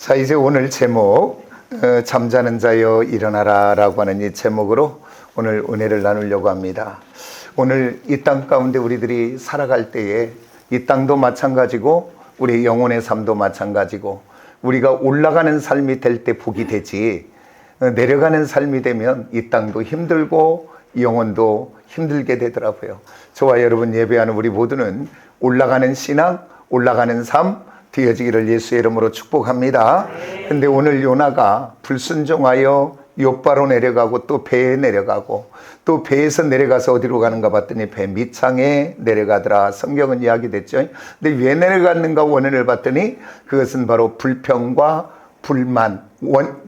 자, 이제 오늘 제목 잠자는 자여 일어나라 라고 하는 이 제목으로 오늘 은혜를 나누려고 합니다. 오늘 이 땅 가운데 우리들이 살아갈 때에 이 땅도 마찬가지고 우리 영혼의 삶도 마찬가지고 우리가 올라가는 삶이 될 때 복이 되지 내려가는 삶이 되면 이 땅도 힘들고 영혼도 힘들게 되더라고요. 저와 여러분 예배하는 우리 모두는 올라가는 신앙, 올라가는 삶 되어지기를 예수의 이름으로 축복합니다. 근데 오늘 요나가 불순종하여 욥바로 내려가고 또 배에 내려가고 또 배에서 내려가서 어디로 가는가 봤더니 배 밑창에 내려가더라. 성경은 이야기됐죠. 근데 왜 내려갔는가 원인을 봤더니 그것은 바로 불평과 불만,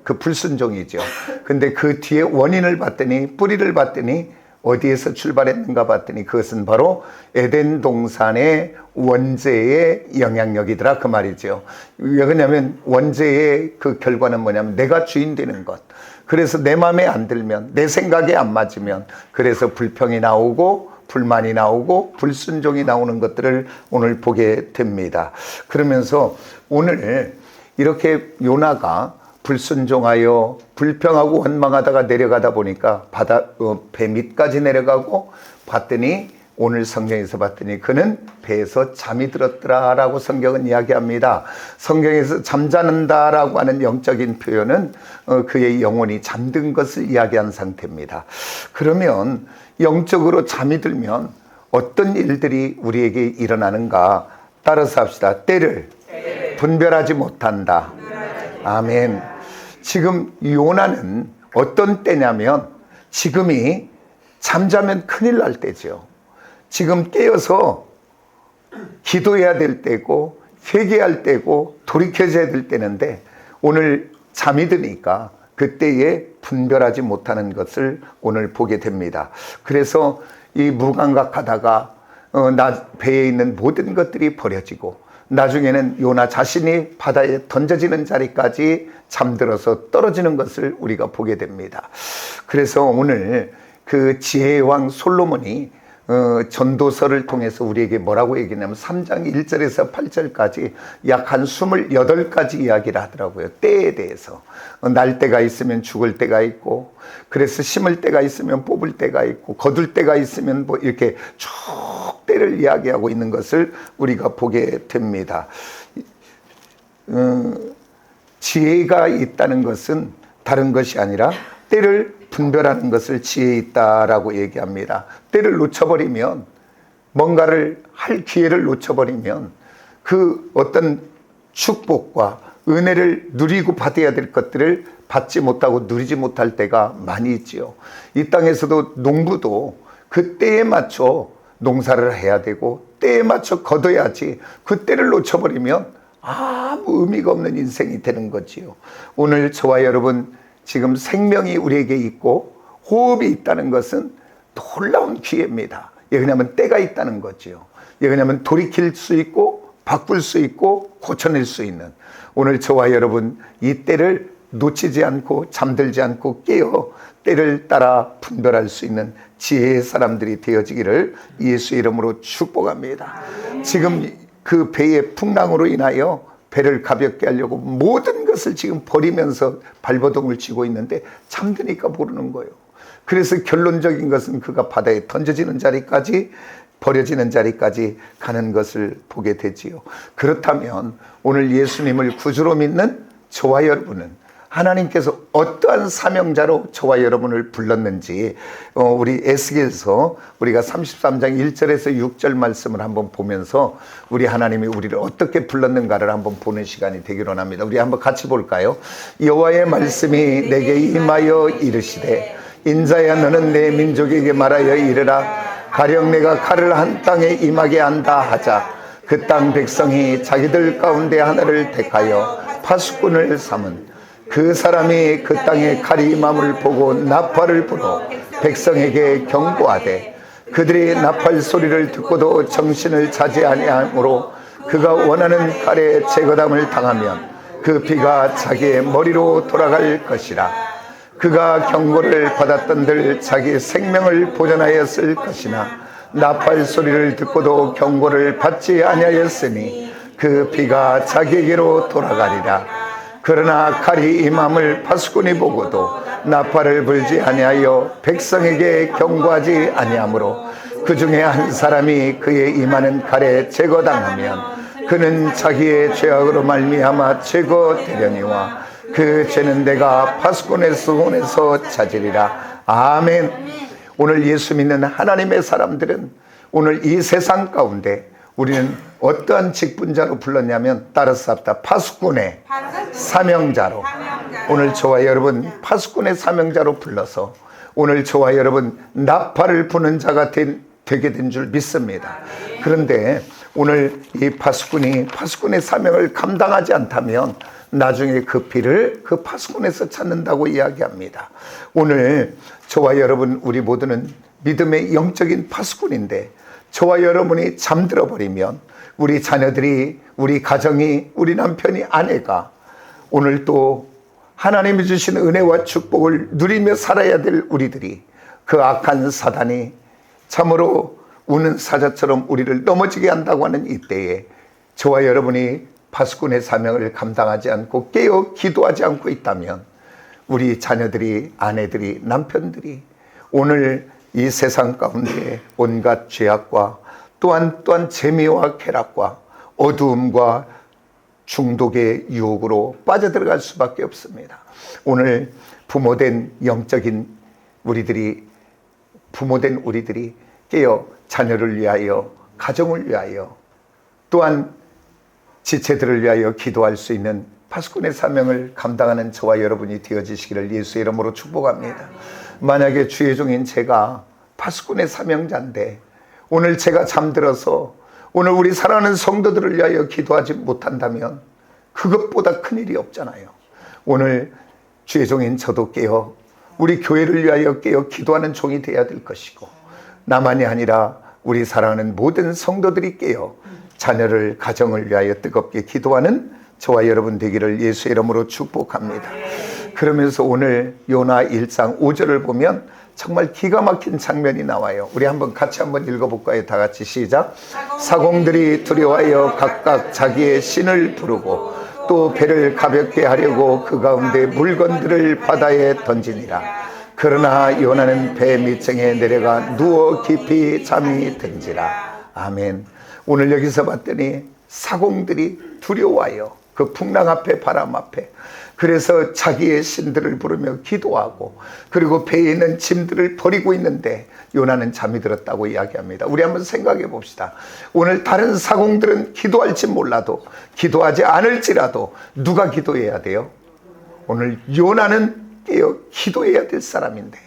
그 불순종이죠. 근데 그 뒤에 원인을 봤더니 뿌리를 봤더니 어디에서 출발했는가 봤더니 그것은 바로 에덴 동산의 원죄의 영향력이더라 그 말이죠. 왜 그러냐면 원죄의 그 결과는 뭐냐면 내가 주인 되는 것. 그래서 내 마음에 안 들면 내 생각에 안 맞으면 그래서 불평이 나오고 불만이 나오고 불순종이 나오는 것들을 오늘 보게 됩니다. 그러면서 오늘 이렇게 요나가 불순종하여 불평하고 원망하다가 내려가다 보니까 배 밑까지 내려가고 봤더니 오늘 성경에서 봤더니 그는 배에서 잠이 들었더라 라고 성경은 이야기합니다. 성경에서 잠자는다 라고 하는 영적인 표현은 그의 영혼이 잠든 것을 이야기한 상태입니다. 그러면 영적으로 잠이 들면 어떤 일들이 우리에게 일어나는가 따라서 합시다. 때를 분별하지 못한다. 아멘. 지금 요나는 어떤 때냐면 지금이 잠자면 큰일 날 때죠. 지금 깨어서 기도해야 될 때고 회개할 때고 돌이켜져야 될 때인데 오늘 잠이 드니까 그때에 분별하지 못하는 것을 오늘 보게 됩니다. 그래서 이 무감각하다가 배에 있는 모든 것들이 버려지고 나중에는 요나 자신이 바다에 던져지는 자리까지 잠들어서 떨어지는 것을 우리가 보게 됩니다. 그래서 오늘 그 지혜의 왕 솔로몬이 전도서를 통해서 우리에게 뭐라고 얘기하냐면 3장 1절에서 8절까지 약 한 28가지 이야기를 하더라고요. 때에 대해서. 날 때가 있으면 죽을 때가 있고 그래서 심을 때가 있으면 뽑을 때가 있고 거둘 때가 있으면 뭐 이렇게 쭉 때를 이야기하고 있는 것을 우리가 보게 됩니다. 지혜가 있다는 것은 다른 것이 아니라 때를 분별하는 것을 지혜에 있다라고 얘기합니다. 때를 놓쳐버리면 뭔가를 할 기회를 놓쳐버리면 그 어떤 축복과 은혜를 누리고 받아야 될 것들을 받지 못하고 누리지 못할 때가 많이 있지요. 이 땅에서도 농부도 그 때에 맞춰 농사를 해야 되고 때에 맞춰 거둬야지 그 때를 놓쳐버리면 아무 의미가 없는 인생이 되는 거지요. 오늘 저와 여러분 지금 생명이 우리에게 있고 호흡이 있다는 것은 놀라운 기회입니다. 왜냐하면 때가 있다는 거지요. 왜냐하면 돌이킬 수 있고 바꿀 수 있고 고쳐낼 수 있는 오늘 저와 여러분 이 때를 놓치지 않고 잠들지 않고 깨어 때를 따라 분별할 수 있는 지혜의 사람들이 되어지기를 예수 이름으로 축복합니다. 지금 그 배의 풍랑으로 인하여 배를 가볍게 하려고 모든 것을 지금 버리면서 발버둥을 치고 있는데 잠드니까 모르는 거예요. 그래서 결론적인 것은 그가 바다에 던져지는 자리까지 버려지는 자리까지 가는 것을 보게 되지요. 그렇다면 오늘 예수님을 구주로 믿는 저와 여러분은 하나님께서 어떠한 사명자로 저와 여러분을 불렀는지 우리 에스겔서 우리가 33장 1절에서 6절 말씀을 한번 보면서 우리 하나님이 우리를 어떻게 불렀는가를 한번 보는 시간이 되기로 합니다. 우리 한번 같이 볼까요? 여호와의 말씀이 내게 임하여 이르시되 인자야 너는 내 민족에게 말하여 이르라 가령 내가 칼을 한 땅에 임하게 한다 하자 그 땅 백성이 자기들 가운데 하나를 택하여 파수꾼을 삼은 그 사람이 그 땅에 칼이 임함을 보고 나팔을 불어 백성에게 경고하되 그들이 나팔 소리를 듣고도 정신을 차지 아니하므로 그가 원하는 칼에 제거담을 당하면 그 피가 자기의 머리로 돌아갈 것이라. 그가 경고를 받았던들 자기 생명을 보존하였을 것이나 나팔 소리를 듣고도 경고를 받지 아니하였으니 그 피가 자기에게로 돌아가리라. 그러나 칼이 임함을 파수꾼이 보고도 나팔을 불지 아니하여 백성에게 경고하지 아니하므로 그 중에 한 사람이 그의 임하는 칼에 제거당하면 그는 자기의 죄악으로 말미암아 제거되려니와 그 죄는 내가 파수꾼의 손에서 찾으리라. 아멘. 오늘 예수 믿는 하나님의 사람들은 오늘 이 세상 가운데 우리는 어떠한 직분자로 불렀냐면 따라서합다 파수꾼의 사명자로, 오늘 저와 여러분 파수꾼의 사명자로 불러서 오늘 저와 여러분 나팔을 부는 자가 되게 된 줄 믿습니다. 그런데 오늘 이 파수꾼의 사명을 감당하지 않다면 나중에 그 피를 그 파수꾼에서 찾는다고 이야기합니다. 오늘 저와 여러분 우리 모두는 믿음의 영적인 파수꾼인데 저와 여러분이 잠들어 버리면 우리 자녀들이, 우리 가정이, 우리 남편이, 아내가 오늘 또 하나님이 주신 은혜와 축복을 누리며 살아야 될 우리들이 그 악한 사단이 참으로 우는 사자처럼 우리를 넘어지게 한다고 하는 이때에 저와 여러분이 파수꾼의 사명을 감당하지 않고 깨어 기도하지 않고 있다면 우리 자녀들이, 아내들이, 남편들이 오늘 이 세상 가운데 온갖 죄악과 또한 재미와 쾌락과 어두움과 중독의 유혹으로 빠져들어갈 수밖에 없습니다. 오늘 부모된 우리들이 깨어 자녀를 위하여, 가정을 위하여, 또한 지체들을 위하여 기도할 수 있는 파수꾼의 사명을 감당하는 저와 여러분이 되어지시기를 예수의 이름으로 축복합니다. 만약에 주의 종인 제가 파수꾼의 사명자인데 오늘 제가 잠들어서 오늘 우리 사랑하는 성도들을 위하여 기도하지 못한다면 그것보다 큰일이 없잖아요. 오늘 주의 종인 저도 깨어 우리 교회를 위하여 깨어 기도하는 종이 되어야 될 것이고, 나만이 아니라 우리 사랑하는 모든 성도들이 깨어 자녀를, 가정을 위하여 뜨겁게 기도하는 저와 여러분 되기를 예수의 이름으로 축복합니다. 그러면서 오늘 요나 1장 5절을 보면 정말 기가 막힌 장면이 나와요. 우리 같이 한번 읽어볼까요? 다 같이 시작. 사공들이 두려워하여 각각 자기의 신을 부르고 또 배를 가볍게 하려고 그 가운데 물건들을 바다에 던지니라. 그러나 요나는 배 밑층에 내려가 누워 깊이 잠이 든지라. 아멘. 오늘 여기서 봤더니 사공들이 두려워하여 그 풍랑 앞에, 바람 앞에, 그래서 자기의 신들을 부르며 기도하고 그리고 배에 있는 짐들을 버리고 있는데 요나는 잠이 들었다고 이야기합니다. 우리 한번 생각해 봅시다. 오늘 다른 사공들은 기도할지 몰라도, 기도하지 않을지라도 누가 기도해야 돼요? 오늘 요나는 깨어 기도해야 될 사람인데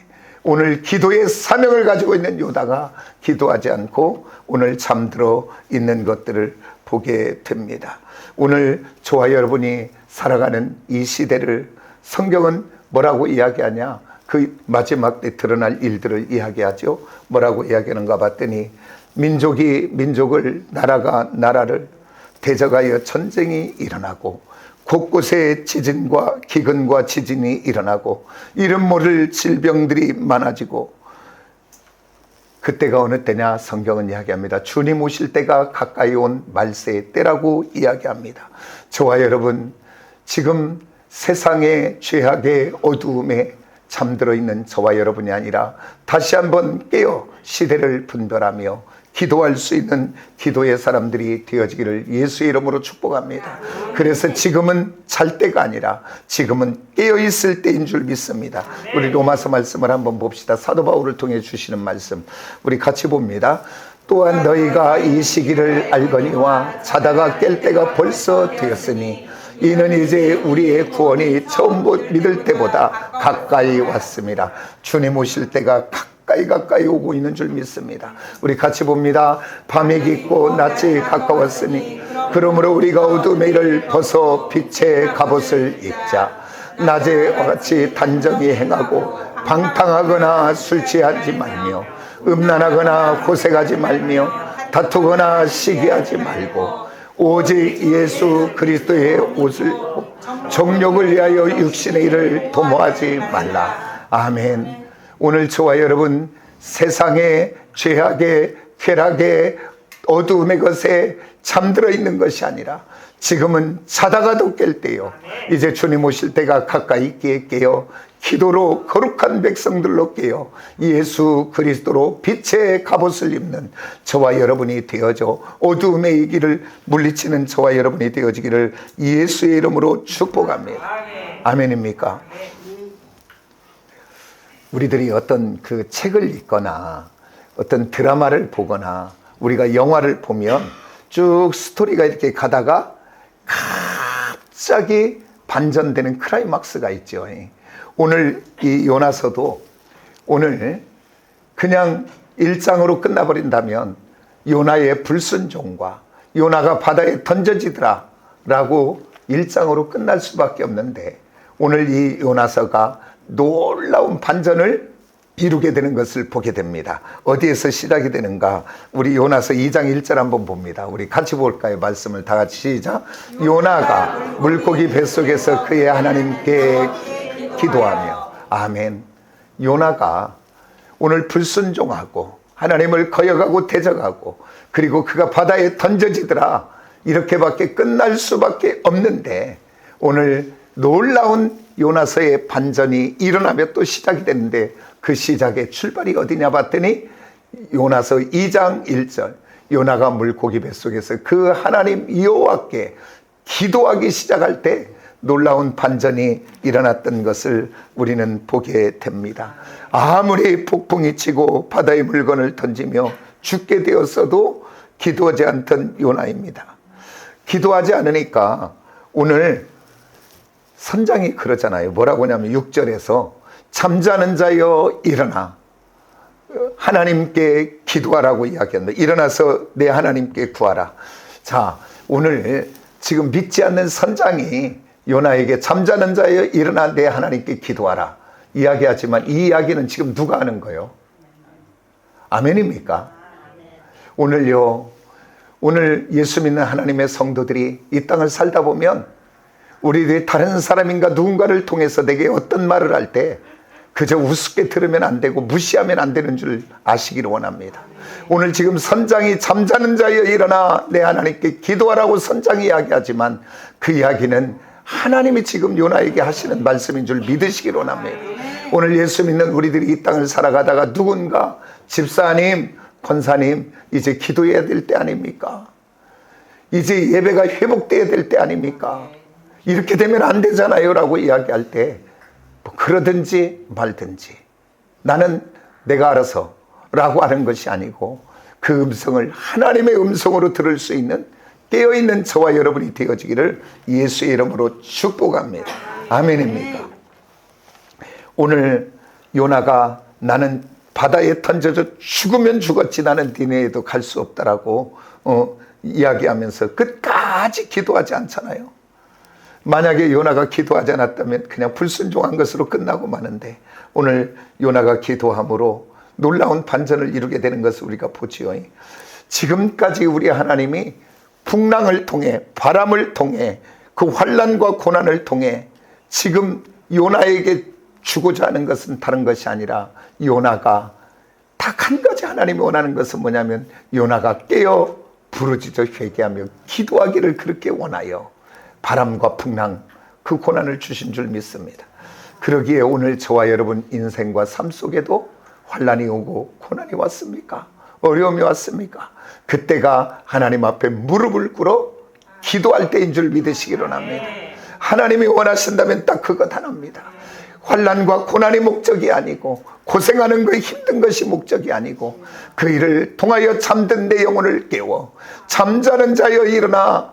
오늘 기도의 사명을 가지고 있는 요나가 기도하지 않고 오늘 잠들어 있는 것들을 보게 됩니다. 오늘 저와 여러분이 살아가는 이 시대를 성경은 뭐라고 이야기하냐? 그 마지막 때 드러날 일들을 이야기하죠. 뭐라고 이야기하는가 봤더니 민족이 민족을, 나라가 나라를 대적하여 전쟁이 일어나고 곳곳에 지진과 기근과 지진이 일어나고 이름 모를 질병들이 많아지고, 그때가 어느 때냐? 성경은 이야기합니다. 주님 오실 때가 가까이 온 말세의 때라고 이야기합니다. 저와 여러분, 지금 세상의 죄악의 어두움에 잠들어 있는 저와 여러분이 아니라 다시 한번 깨어 시대를 분별하며 기도할 수 있는 기도의 사람들이 되어지기를 예수의 이름으로 축복합니다. 그래서 지금은 잘 때가 아니라 지금은 깨어있을 때인 줄 믿습니다. 우리 로마서 말씀을 한번 봅시다. 사도 바울을 통해 주시는 말씀 우리 같이 봅니다. 또한 너희가 이 시기를 알거니와 자다가 깰 때가 벌써 되었으니 이는 이제 우리의 구원이 처음 믿을 때보다 가까이 왔습니다. 주님 오실 때가 가까이 오고 있는 줄 믿습니다. 우리 같이 봅니다. 밤이 깊고 낮이 가까웠으니 그러므로 우리가 어둠의 일을 벗어 빛의 갑옷을 입자. 낮에와 같이 단정히 행하고 방탕하거나 술 취하지 말며 음란하거나 고색하지 말며 다투거나 시기하지 말고 오직 예수 그리스도의 옷을 입고 정욕을 위하여 육신의 일을 도모하지 말라. 아멘. 오늘 저와 여러분 세상의 죄악의 쾌락의 어두움의 것에 잠들어 있는 것이 아니라 지금은 자다가도 깰 때요, 이제 주님 오실 때가 가까이 있기에 깨어 기도로 거룩한 백성들로 깨어 예수 그리스도로 빛의 갑옷을 입는 저와 여러분이 되어져 어두움의 길을 물리치는 저와 여러분이 되어지기를 예수의 이름으로 축복합니다. 아멘입니까? 우리들이 어떤 그 책을 읽거나 어떤 드라마를 보거나 우리가 영화를 보면 쭉 스토리가 이렇게 가다가 갑자기 반전되는 클라이막스가 있죠. 오늘 이 요나서도 오늘 그냥 1장으로 끝나버린다면 요나의 불순종과 요나가 바다에 던져지더라 라고 1장으로 끝날 수밖에 없는데, 오늘 이 요나서가 놀라운 반전을 이루게 되는 것을 보게 됩니다. 어디에서 시작이 되는가? 우리 요나서 2장 1절 한번 봅니다. 우리 같이 볼까요? 말씀을 다 같이 시작. 요나가 물고기 뱃속에서 그의 하나님께 기도하며. 아멘. 요나가 오늘 불순종하고 하나님을 거역하고 대적하고 그리고 그가 바다에 던져지더라, 이렇게밖에 끝날 수밖에 없는데, 오늘 놀라운 요나서의 반전이 일어나며 또 시작이 되는데, 그 시작의 출발이 어디냐 봤더니 요나서 2장 1절, 요나가 물고기 뱃속에서 그 하나님 여호와께 기도하기 시작할 때 놀라운 반전이 일어났던 것을 우리는 보게 됩니다. 아무리 폭풍이 치고 바다의 물건을 던지며 죽게 되었어도 기도하지 않던 요나입니다. 기도하지 않으니까 오늘 선장이 그러잖아요. 뭐라고 하냐면 6절에서 잠자는 자여 일어나 하나님께 기도하라고 이야기한다. 일어나서 내 하나님께 구하라. 자, 오늘 지금 믿지 않는 선장이 요나에게 잠자는 자여 일어나 내 하나님께 기도하라 이야기하지만, 이 이야기는 지금 누가 하는 거예요? 아멘입니까? 오늘요, 오늘 예수 믿는 하나님의 성도들이 이 땅을 살다 보면 우리들이 다른 사람인가 누군가를 통해서 내게 어떤 말을 할 때 그저 우습게 들으면 안 되고 무시하면 안 되는 줄 아시기를 원합니다. 오늘 지금 선장이 잠자는 자여 일어나 내 하나님께 기도하라고 선장이 이야기하지만, 그 이야기는 하나님이 지금 요나에게 하시는 말씀인 줄 믿으시기를 원합니다. 오늘 예수 믿는 우리들이 이 땅을 살아가다가 누군가 집사님, 권사님, 이제 기도해야 될 때 아닙니까? 이제 예배가 회복돼야 될 때 아닙니까? 이렇게 되면 안 되잖아요 라고 이야기할 때 뭐 그러든지 말든지 나는 내가 알아서 라고 하는 것이 아니고, 그 음성을 하나님의 음성으로 들을 수 있는 깨어있는 저와 여러분이 되어지기를 예수의 이름으로 축복합니다. 아멘입니까? 오늘 요나가 나는 바다에 던져져 죽으면 죽었지 나는 니네에도 갈 수 없다라고 이야기하면서 끝까지 기도하지 않잖아요. 만약에 요나가 기도하지 않았다면 그냥 불순종한 것으로 끝나고 마는데, 오늘 요나가 기도함으로 놀라운 반전을 이루게 되는 것을 우리가 보지요. 지금까지 우리 하나님이 풍랑을 통해, 바람을 통해, 그 환난과 고난을 통해 지금 요나에게 주고자 하는 것은 다른 것이 아니라, 요나가 딱 한 가지 하나님이 원하는 것은 뭐냐면 요나가 깨어 부르짖어 회개하며 기도하기를 그렇게 원하여 바람과 풍랑 그 고난을 주신 줄 믿습니다. 그러기에 오늘 저와 여러분 인생과 삶 속에도 환난이 오고 고난이 왔습니까? 어려움이 왔습니까? 그때가 하나님 앞에 무릎을 꿇어 기도할 때인 줄 믿으시기를 합니다. 하나님이 원하신다면 딱 그것 하나입니다. 환난과 고난이 목적이 아니고, 고생하는 거 힘든 것이 목적이 아니고, 그 일을 통하여 잠든 내 영혼을 깨워 잠자는 자여 일어나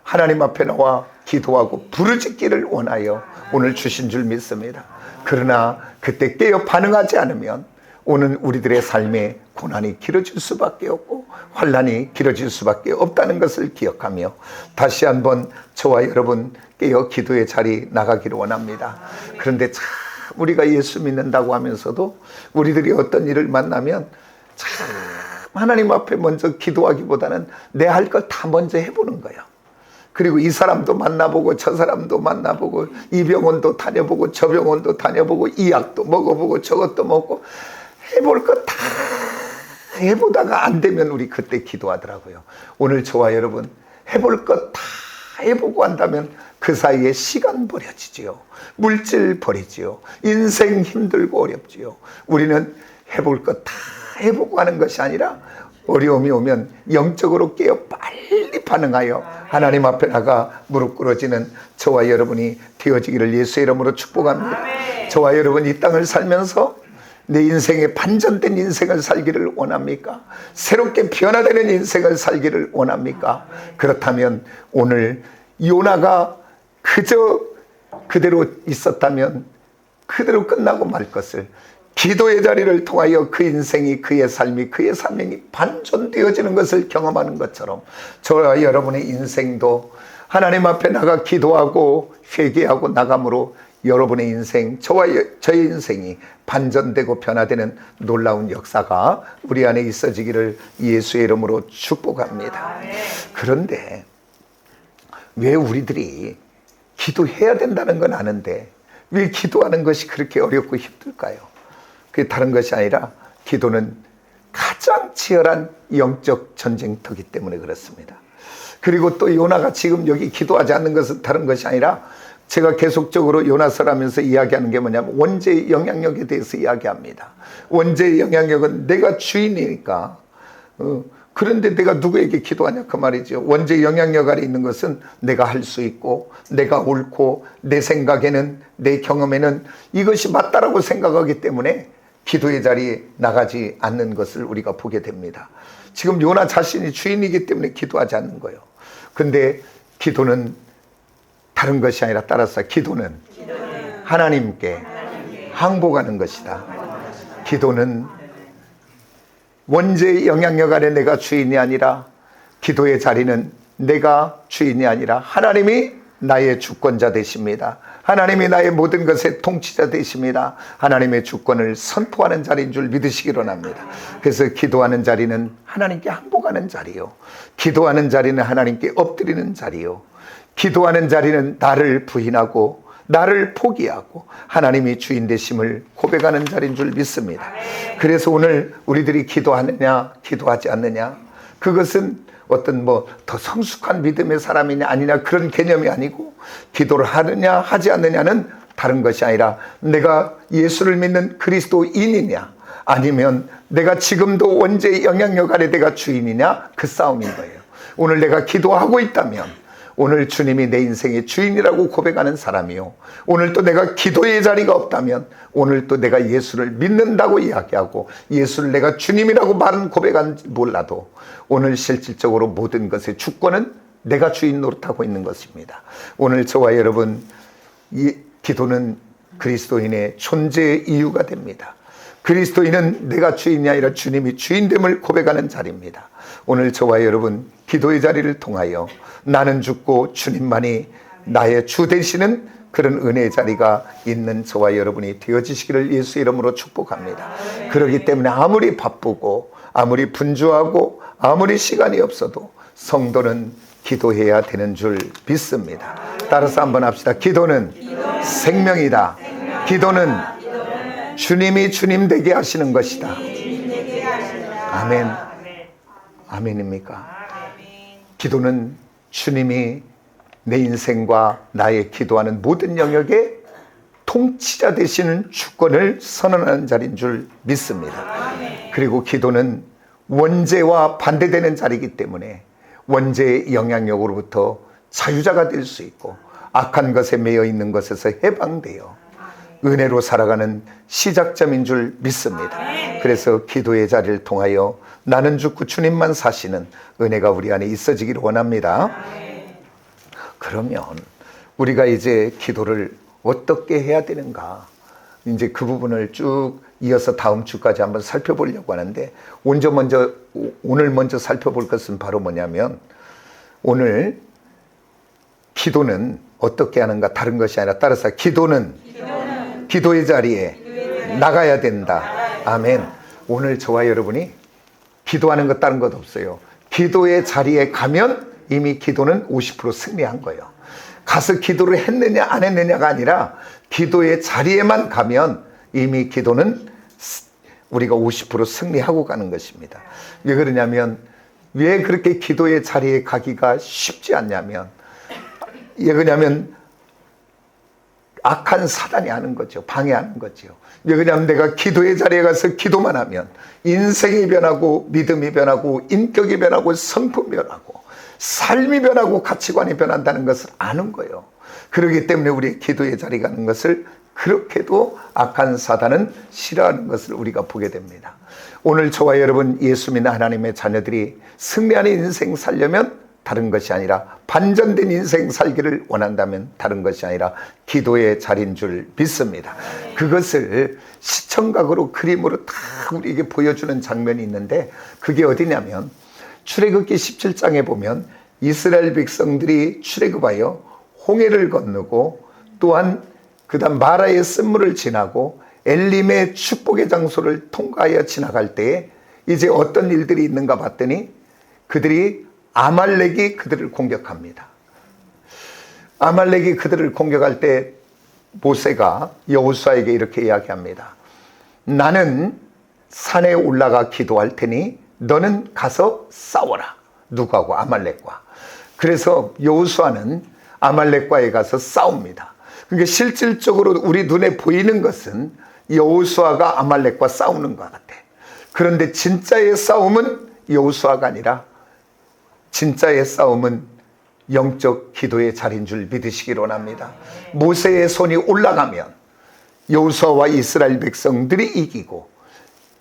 하나님 앞에 나와 기도하고 부르짖기를 원하여 오늘 주신 줄 믿습니다. 그러나 그때 깨어 반응하지 않으면 오늘 우리들의 삶에 고난이 길어질 수밖에 없고 환난이 길어질 수밖에 없다는 것을 기억하며, 다시 한번 저와 여러분 깨어 기도의 자리 나가기를 원합니다. 그런데 참 우리가 예수 믿는다고 하면서도 우리들이 어떤 일을 만나면 참 하나님 앞에 먼저 기도하기보다는 내 할 것 다 먼저 해보는 거예요. 그리고 이 사람도 만나보고 저 사람도 만나보고 이 병원도 다녀보고 저 병원도 다녀보고 이 약도 먹어보고 저것도 먹고 해볼 것 다 해보다가 안 되면 우리 그때 기도하더라고요. 오늘 저와 여러분 해볼 것 다 해보고 한다면 그 사이에 시간 버려지지요. 물질 버리지요. 인생 힘들고 어렵지요. 우리는 해볼 것 다 해보고 하는 것이 아니라 어려움이 오면 영적으로 깨어 빨리 반응하여 하나님 앞에 나가 무릎 꿇어지는 저와 여러분이 되어지기를 예수의 이름으로 축복합니다. 저와 여러분 이 땅을 살면서 내 인생에 반전된 인생을 살기를 원합니까? 새롭게 변화되는 인생을 살기를 원합니까? 그렇다면 오늘 요나가 그저 그대로 있었다면 그대로 끝나고 말 것을 기도의 자리를 통하여 그 인생이 그의 삶이 그의 삶이 반전되어지는 것을 경험하는 것처럼 저와 여러분의 인생도 하나님 앞에 나가 기도하고 회개하고 나감으로 여러분의 인생, 저의 인생이 반전되고 변화되는 놀라운 역사가 우리 안에 있어지기를 예수의 이름으로 축복합니다. 그런데 왜 우리들이 기도해야 된다는 건 아는데 왜 기도하는 것이 그렇게 어렵고 힘들까요? 그게 다른 것이 아니라 기도는 가장 치열한 영적 전쟁터이기 때문에 그렇습니다. 그리고 또 요나가 지금 여기 기도하지 않는 것은 다른 것이 아니라 제가 계속적으로 요나서를 하면서 이야기하는 게 뭐냐면 원죄의 영향력에 대해서 이야기합니다. 원죄의 영향력은 내가 주인이니까 그런데 내가 누구에게 기도하냐 그 말이죠. 원죄의 영향력 아래 있는 것은 내가 할 수 있고 내가 옳고 내 생각에는 내 경험에는 이것이 맞다라고 생각하기 때문에 기도의 자리에 나가지 않는 것을 우리가 보게 됩니다. 지금 요나 자신이 주인이기 때문에 기도하지 않는 거예요. 근데 기도는 다른 것이 아니라 따라서 기도는 하나님께 항복하는 것이다. 기도는 원죄의 영향력 아래 내가 주인이 아니라 기도의 자리는 내가 주인이 아니라 하나님이 나의 주권자 되십니다. 하나님이 나의 모든 것의 통치자 되십니다. 하나님의 주권을 선포하는 자리인 줄 믿으시기 원합니다. 그래서 기도하는 자리는 하나님께 항복하는 자리요. 기도하는 자리는 하나님께 엎드리는 자리요. 기도하는 자리는 나를 부인하고 나를 포기하고 하나님이 주인 되심을 고백하는 자리인 줄 믿습니다. 그래서 오늘 우리들이 기도하느냐 기도하지 않느냐 그것은 어떤 더 성숙한 믿음의 사람이냐 아니냐 그런 개념이 아니고 기도를 하느냐 하지 않느냐는 다른 것이 아니라 내가 예수를 믿는 그리스도인이냐 아니면 내가 지금도 원죄의 영향력 아래 내가 주인이냐 그 싸움인 거예요. 오늘 내가 기도하고 있다면 오늘 주님이 내 인생의 주인이라고 고백하는 사람이요. 오늘 또 내가 기도의 자리가 없다면 오늘 또 내가 예수를 믿는다고 이야기하고 예수를 내가 주님이라고 말은 고백한지 몰라도 오늘 실질적으로 모든 것의 주권은 내가 주인 노릇하고 있는 것입니다. 오늘 저와 여러분 이 기도는 그리스도인의 존재의 이유가 됩니다. 그리스도인은 내가 주인이 아니라 주님이 주인됨을 고백하는 자리입니다. 오늘 저와 여러분 기도의 자리를 통하여 나는 죽고 주님만이 나의 주 되시는 그런 은혜의 자리가 있는 저와 여러분이 되어지시기를 예수 이름으로 축복합니다. 그렇기 때문에 아무리 바쁘고 아무리 분주하고 아무리 시간이 없어도 성도는 기도해야 되는 줄 믿습니다. 따라서 한번 합시다. 기도는 생명이다. 기도는 주님이 주님 되게 하시는 것이다. 아멘. 아멘입니까? 기도는 주님이 내 인생과 나의 기도하는 모든 영역에 통치자 되시는 주권을 선언하는 자리인 줄 믿습니다. 그리고 기도는 원죄와 반대되는 자리이기 때문에 원죄의 영향력으로부터 자유자가 될 수 있고 악한 것에 매여 있는 것에서 해방되어 은혜로 살아가는 시작점인 줄 믿습니다. 그래서 기도의 자리를 통하여 나는 죽고 주님만 사시는 은혜가 우리 안에 있어지기를 원합니다. 그러면 우리가 이제 기도를 어떻게 해야 되는가? 이제 그 부분을 쭉 이어서 다음 주까지 한번 살펴보려고 하는데 오늘 먼저 살펴볼 것은 바로 뭐냐면 오늘 기도는 어떻게 하는가 다른 것이 아니라 따라서 기도는 기도의 자리에 나가야 된다. 아멘. 오늘 저와 여러분이 기도하는 것 다른 것 없어요. 기도의 자리에 가면 이미 기도는 50% 승리한 거예요. 가서 기도를 했느냐 안 했느냐가 아니라 기도의 자리에만 가면 이미 기도는 우리가 50% 승리하고 가는 것입니다. 왜 그러냐면, 왜 그렇게 기도의 자리에 가기가 쉽지 않냐면, 왜 그러냐면 악한 사단이 하는 거죠. 방해하는 거죠. 왜 그러냐면 내가 기도의 자리에 가서 기도만 하면 인생이 변하고 믿음이 변하고 인격이 변하고 성품 변하고 삶이 변하고 가치관이 변한다는 것을 아는 거예요. 그렇기 때문에 우리 기도의 자리에 가는 것을 그렇게도 악한 사단은 싫어하는 것을 우리가 보게 됩니다. 오늘 저와 여러분 예수 믿는 하나님의 자녀들이 승리하는 인생 살려면 다른 것이 아니라 반전된 인생 살기를 원한다면 다른 것이 아니라 기도의 자리인 줄 믿습니다. 그것을 시청각으로 그림으로 다 우리에게 보여주는 장면이 있는데, 그게 어디냐면 출애굽기 17장에 보면 이스라엘 백성들이 출애굽하여 홍해를 건너고 또한 그다음 마라의 쓴물을 지나고 엘림의 축복의 장소를 통과하여 지나갈 때에 이제 어떤 일들이 있는가 봤더니 그들이 아말렉이 그들을 공격합니다. 아말렉이 그들을 공격할 때 모세가 여호수아에게 이렇게 이야기합니다. 나는 산에 올라가 기도할 테니 너는 가서 싸워라. 누구하고? 아말렉과. 그래서 여호수아는 아말렉과에 가서 싸웁니다. 그러니까 실질적으로 우리 눈에 보이는 것은 여호수아가 아말렉과 싸우는 것 같아. 그런데 진짜의 싸움은 여호수아가 아니라 진짜의 싸움은 영적 기도의 자리인 줄 믿으시기 원합니다. 모세의 손이 올라가면 여호수아와 이스라엘 백성들이 이기고,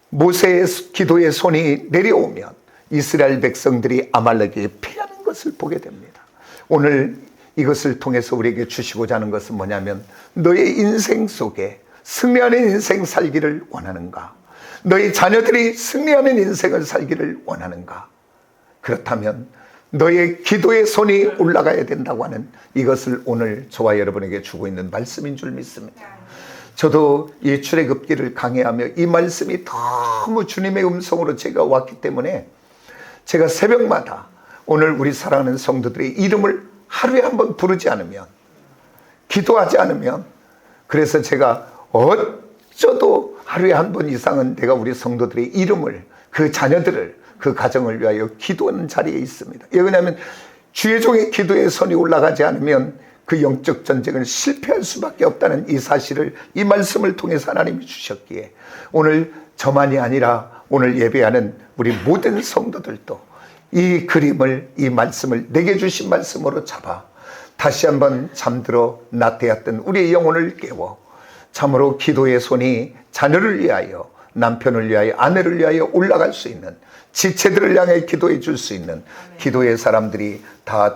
모세의 기도의 손이 내려오면 이스라엘 백성들이 아말렉에게 패하는 것을 보게 됩니다. 오늘 이것을 통해서 우리에게 주시고자 하는 것은 뭐냐면, 너의 인생 속에 승리하는 인생 살기를 원하는가? 너희 자녀들이 승리하는 인생을 살기를 원하는가? 그렇다면 너의 기도의 손이 올라가야 된다고 하는 이것을 오늘 저와 여러분에게 주고 있는 말씀인 줄 믿습니다. 저도 이 출애굽기를 강해하며 이 말씀이 너무 주님의 음성으로 제가 왔기 때문에 제가 새벽마다 오늘 우리 사랑하는 성도들의 이름을 하루에 한 번 부르지 않으면, 기도하지 않으면, 그래서 제가 어쩌도 하루에 한 번 이상은 내가 우리 성도들의 이름을, 그 자녀들을, 그 가정을 위하여 기도하는 자리에 있습니다. 왜냐하면 주의 종의 기도의 손이 올라가지 않으면 그 영적 전쟁을 실패할 수밖에 없다는 이 사실을, 이 말씀을 통해서 하나님이 주셨기에 오늘 저만이 아니라 오늘 예배하는 우리 모든 성도들도 이 그림을, 이 말씀을, 내게 주신 말씀으로 잡아 다시 한번 잠들어 나태했던 우리의 영혼을 깨워 참으로 기도의 손이 자녀를 위하여, 남편을 위하여, 아내를 위하여 올라갈 수 있는, 지체들을 향해 기도해 줄 수 있는 기도의 사람들이 다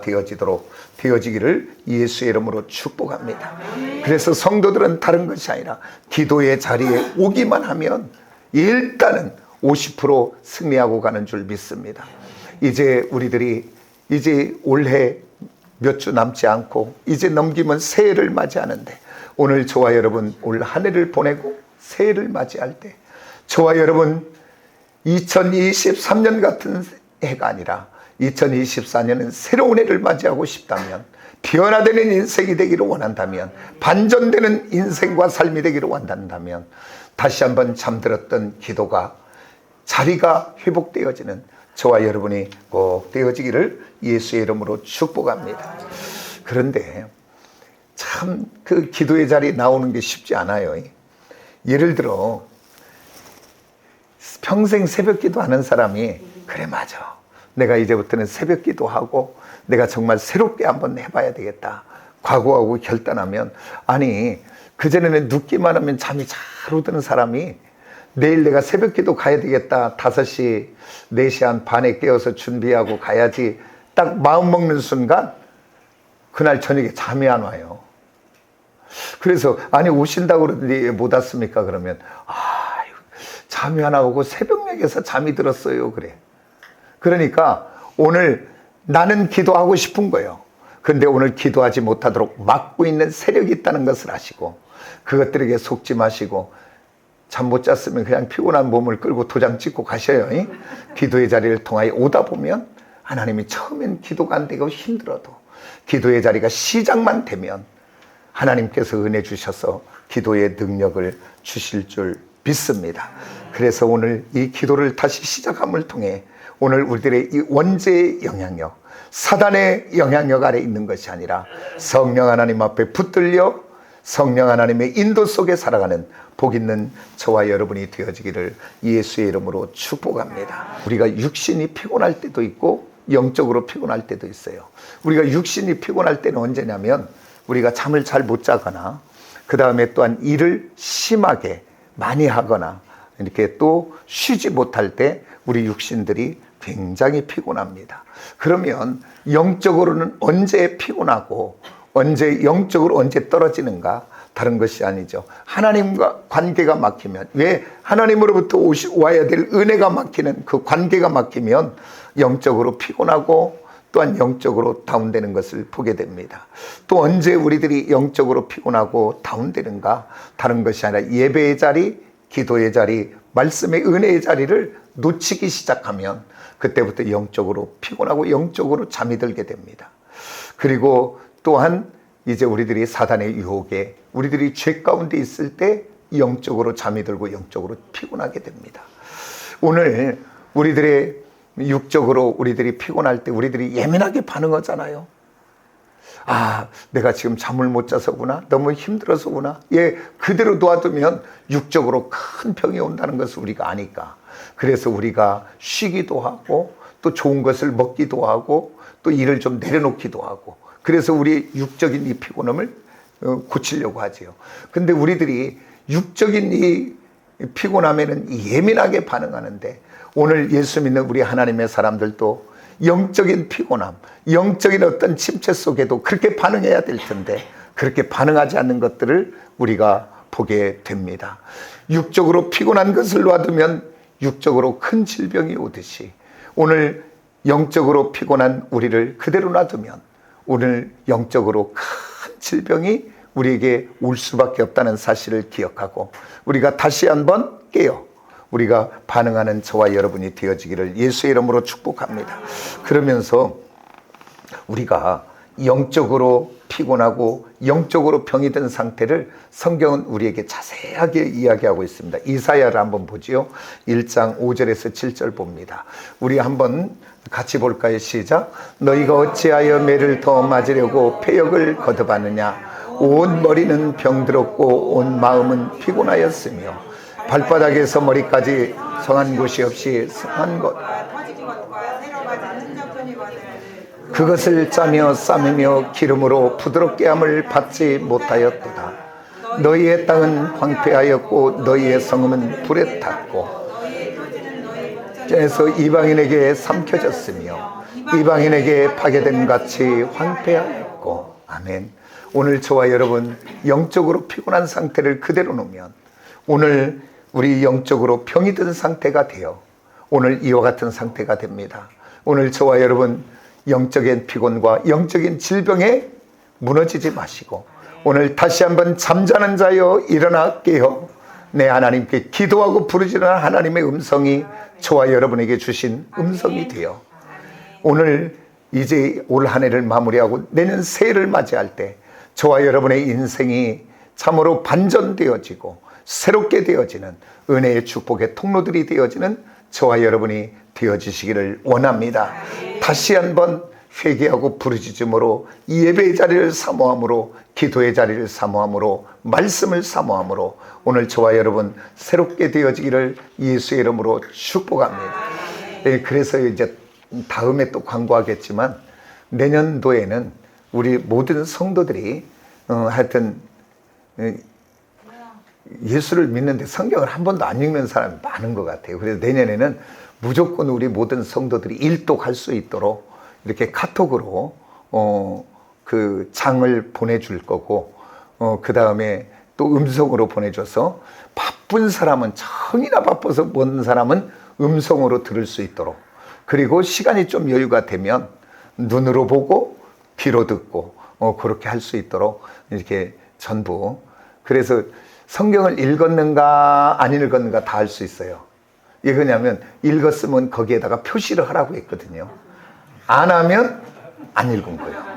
되어지기를 예수의 이름으로 축복합니다. 그래서 성도들은 다른 것이 아니라 기도의 자리에 오기만 하면 일단은 50% 승리하고 가는 줄 믿습니다. 이제 우리들이 이제 올해 몇 주 남지 않고 이제 넘기면 새해를 맞이하는데, 오늘 저와 여러분 올 한 해를 보내고 새해를 맞이할 때 저와 여러분 2023년 같은 해가 아니라 2024년은 새로운 해를 맞이하고 싶다면, 변화되는 인생이 되기를 원한다면, 반전되는 인생과 삶이 되기를 원한다면 다시 한번 잠들었던 기도가 자리가 회복되어지는 저와 여러분이 꼭 되어지기를 예수의 이름으로 축복합니다. 그런데 참 그 기도의 자리에 나오는 게 쉽지 않아요. 예를 들어 평생 새벽 기도하는 사람이, 그래 맞아, 내가 이제부터는 새벽 기도하고 내가 정말 새롭게 한번 해봐야 되겠다 각오하고 결단하면, 아니 그전에는 눕기만 하면 잠이 잘 오던 사람이 내일 내가 새벽 기도 가야 되겠다, 5시, 4시 한 반에 깨어서 준비하고 가야지, 딱 마음 먹는 순간 그날 저녁에 잠이 안 와요. 그래서 아니 오신다고 그러더니 왜 못 왔습니까? 그러면 잠이 안 오고 새벽녘에서 잠이 들었어요. 그래. 그러니까 오늘 나는 기도하고 싶은 거예요. 근데 오늘 기도하지 못하도록 막고 있는 세력이 있다는 것을 아시고, 그것들에게 속지 마시고 잠 못 잤으면 그냥 피곤한 몸을 끌고 도장 찍고 가셔요. 기도의 자리를 통하여 오다 보면 하나님이 처음엔 기도가 안 되고 힘들어도 기도의 자리가 시작만 되면 하나님께서 은혜 주셔서 기도의 능력을 주실 줄 믿습니다. 그래서 오늘 이 기도를 다시 시작함을 통해 오늘 우리들의 이 원죄의 영향력, 사단의 영향력 아래 있는 것이 아니라 성령 하나님 앞에 붙들려 성령 하나님의 인도 속에 살아가는 복 있는 저와 여러분이 되어지기를 예수의 이름으로 축복합니다. 우리가 육신이 피곤할 때도 있고 영적으로 피곤할 때도 있어요. 우리가 육신이 피곤할 때는 언제냐면 우리가 잠을 잘 못 자거나 그 다음에 또한 일을 심하게 많이 하거나 이렇게 또 쉬지 못할 때 우리 육신들이 굉장히 피곤합니다. 그러면 영적으로는 언제 피곤하고 언제 영적으로 언제 떨어지는가? 다른 것이 아니죠. 하나님과 관계가 막히면, 왜 하나님으로부터 와야 될 은혜가 막히는 그 관계가 막히면 영적으로 피곤하고 또한 영적으로 다운되는 것을 보게 됩니다. 또 언제 우리들이 영적으로 피곤하고 다운되는가? 다른 것이 아니라 예배의 자리, 기도의 자리, 말씀의 은혜의 자리를 놓치기 시작하면 그때부터 영적으로 피곤하고 영적으로 잠이 들게 됩니다. 그리고 또한 이제 우리들이 사단의 유혹에 우리들이 죄 가운데 있을 때 영적으로 잠이 들고 영적으로 피곤하게 됩니다. 오늘 우리들의 육적으로 우리들이 피곤할 때 우리들이 예민하게 반응하잖아요. 아, 내가 지금 잠을 못 자서구나, 너무 힘들어서구나. 예, 그대로 놔두면 육적으로 큰 병이 온다는 것을 우리가 아니까. 그래서 우리가 쉬기도 하고 또 좋은 것을 먹기도 하고 또 일을 좀 내려놓기도 하고, 그래서 우리 육적인 이 피곤함을 고치려고 하지요. 근데 우리들이 육적인 이 피곤함에는 예민하게 반응하는데, 오늘 예수 믿는 우리 하나님의 사람들도 영적인 피곤함, 영적인 어떤 침체 속에도 그렇게 반응해야 될 텐데 그렇게 반응하지 않는 것들을 우리가 보게 됩니다. 육적으로 피곤한 것을 놔두면 육적으로 큰 질병이 오듯이 오늘 영적으로 피곤한 우리를 그대로 놔두면 오늘 영적으로 큰 질병이 우리에게 올 수밖에 없다는 사실을 기억하고 우리가 다시 한번 깨어 우리가 반응하는 저와 여러분이 되어지기를 예수의 이름으로 축복합니다. 그러면서 우리가 영적으로 피곤하고 영적으로 병이 든 상태를 성경은 우리에게 자세하게 이야기하고 있습니다. 이사야를 한번 보지요. 1장 5절에서 7절 봅니다. 우리 한번 같이 볼까요? 시작. 너희가 어찌하여 매를 더 맞으려고 패역을 거듭하느냐. 온 머리는 병들었고 온 마음은 피곤하였으며 발바닥에서 머리까지 성한 곳이 없이 성한 것 그것을 짜며 싸매며 기름으로 부드럽게 함을 받지 못하였도다. 너희의 땅은 황폐하였고 너희의 성읍은 불에 탔고 그래서 이방인에게 삼켜졌으며 이방인에게 파괴됨 같이 황폐하였고. 아멘. 오늘 저와 여러분 영적으로 피곤한 상태를 그대로 놓으면 오늘 우리 영적으로 병이 든 상태가 되어 오늘 이와 같은 상태가 됩니다. 오늘 저와 여러분 영적인 피곤과 영적인 질병에 무너지지 마시고 오늘 다시 한번 잠자는 자여 일어나 깨어 내 하나님께 기도하고 부르짖는 하나님의 음성이 저와 여러분에게 주신 음성이 되어 오늘 이제 올 한 해를 마무리하고 내년 새해를 맞이할 때 저와 여러분의 인생이 참으로 반전되어지고 새롭게 되어지는 은혜의 축복의 통로들이 되어지는 저와 여러분이 되어지시기를 원합니다. 다시 한번 회개하고 부르짖음으로 예배의 자리를 사모함으로 기도의 자리를 사모함으로 말씀을 사모함으로 오늘 저와 여러분 새롭게 되어지기를 예수의 이름으로 축복합니다. 네, 그래서 이제 다음에 또 광고하겠지만 내년도에는 우리 모든 성도들이 하여튼 예수를 믿는데 성경을 한 번도 안 읽는 사람이 많은 것 같아요. 그래서 내년에는 무조건 우리 모든 성도들이 일독할 수 있도록 이렇게 카톡으로 그 장을 보내줄 거고 그 다음에 또 음성으로 보내줘서 바쁜 사람은 정이나 바빠서 본 사람은 음성으로 들을 수 있도록, 그리고 시간이 좀 여유가 되면 눈으로 보고 귀로 듣고 그렇게 할 수 있도록 이렇게 전부. 그래서 성경을 읽었는가 안 읽었는가 다 할 수 있어요. 이게 뭐냐면 읽었으면 거기에다가 표시를 하라고 했거든요. 안 하면 안 읽은 거예요.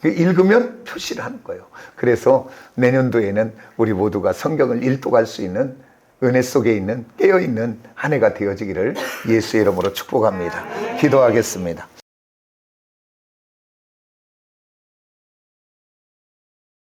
읽으면 표시를 하는 거예요. 그래서 내년도에는 우리 모두가 성경을 일독할 수 있는 은혜 속에 있는 깨어있는 한 해가 되어지기를 예수의 이름으로 축복합니다. 기도하겠습니다.